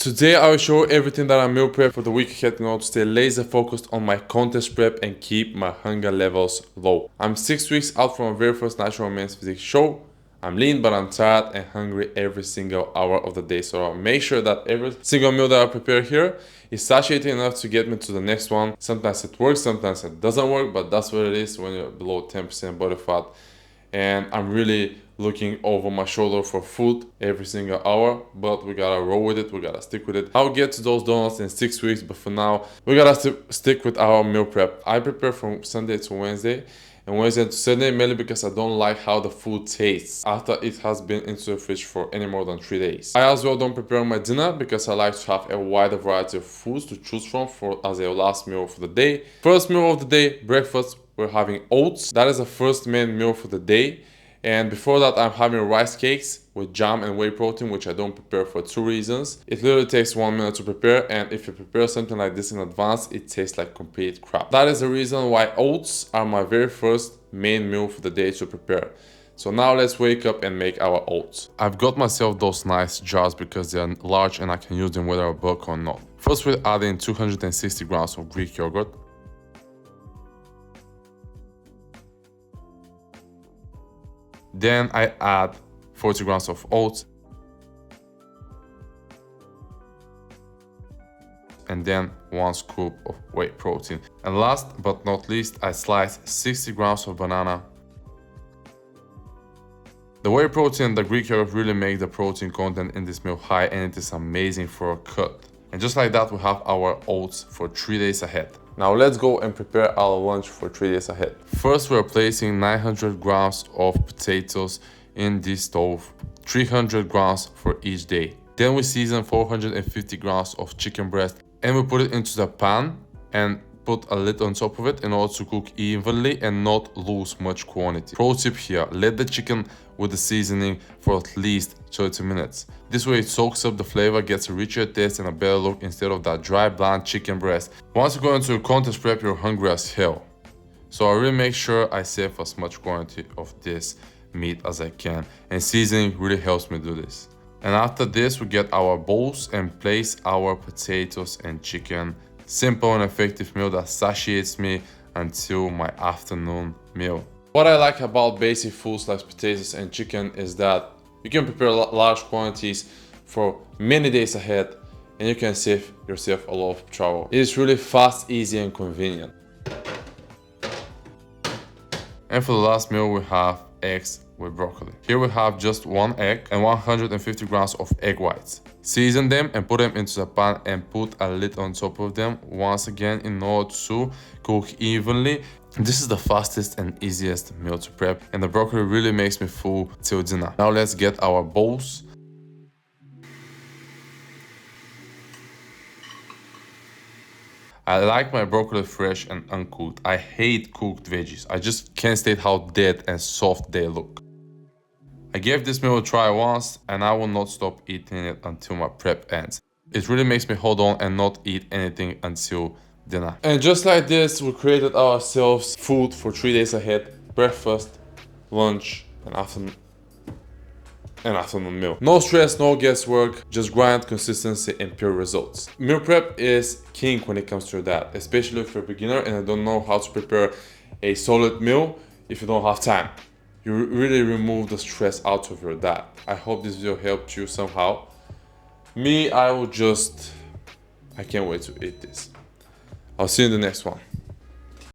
Today I will show everything that I meal prep for the week ahead in order to stay laser focused on my contest prep and keep my hunger levels low. I'm 6 weeks out from my very first Natural Men's Physique show. I'm lean, but I'm tired and hungry every single hour of the day, so I'll make sure that every single meal that I prepare here is satiated enough to get me to the next one. Sometimes it works, sometimes it doesn't work, but that's what it is when you're below 10% body fat. And I'm really looking over my shoulder for food every single hour, but we gotta roll with it, we gotta stick with it. I'll get to those donuts in 6 weeks, but for now we gotta stick with our meal prep. I prepare from Sunday to Wednesday and Wednesday to Sunday, mainly because I don't like how the food tastes after it has been into the fridge for any more than 3 days. I as well don't prepare my dinner because I like to have a wider variety of foods to choose from for as a last meal for the day. First meal of the day, breakfast, we're having oats. That is the first main meal for the day. And before that, I'm having rice cakes with jam and whey protein, which I don't prepare for 2 reasons. It literally takes 1 minute to prepare, and if you prepare something like this in advance, it tastes like complete crap. That is the reason why oats are my very first main meal for the day to prepare. So now let's wake up and make our oats. I've got myself those nice jars because they're large and I can use them whether I bulk or not. First, we're adding 260 grams of Greek yogurt. Then I add 40 grams of oats. And then 1 scoop of whey protein. And last but not least, I slice 60 grams of banana. The whey protein and the Greek yogurt really make the protein content in this meal high, and it is amazing for a cut. And just like that, we have our oats for 3 days ahead. Now let's go and prepare our lunch for 3 days ahead. First, we're placing 900 grams of potatoes in the stove, 300 grams for each day. Then we season 450 grams of chicken breast and we put it into the pan and put a lid on top of it in order to cook evenly and not lose much quantity. Pro tip here, let the chicken with the seasoning for at least 30 minutes. This way it soaks up the flavor, gets a richer taste and a better look instead of that dry, bland chicken breast. Once you go into a contest prep, you're hungry as hell. So I really make sure I save as much quantity of this meat as I can, and seasoning really helps me do this. And after this, we get our bowls and place our potatoes and chicken. Simple and effective meal that satiates me until my afternoon meal. What I like about basic foods like potatoes and chicken is that you can prepare large quantities for many days ahead and you can save yourself a lot of trouble. It is really fast, easy and convenient. And for the last meal, we have eggs with broccoli. Here we have just 1 egg and 150 grams of egg whites. Season them and put them into the pan and put a lid on top of them once again in order to cook evenly. This is the fastest and easiest meal to prep, and the broccoli really makes me full till dinner. Now let's get our bowls. I like my broccoli fresh and uncooked. I hate cooked veggies. I just can't state how dead and soft they look. I gave this meal a try once and I will not stop eating it until my prep ends. It really makes me hold on and not eat anything until dinner. And just like this, we created ourselves food for 3 days ahead. Breakfast, lunch and afternoon meal. No stress, no guesswork, just grind, consistency and pure results. Meal prep is king when it comes to that, especially if you're a beginner and I don't know how to prepare a solid meal if you don't have time. You really remove the stress out of your diet. I hope this video helped you somehow. Me, I can't wait to eat this. I'll see you in the next one.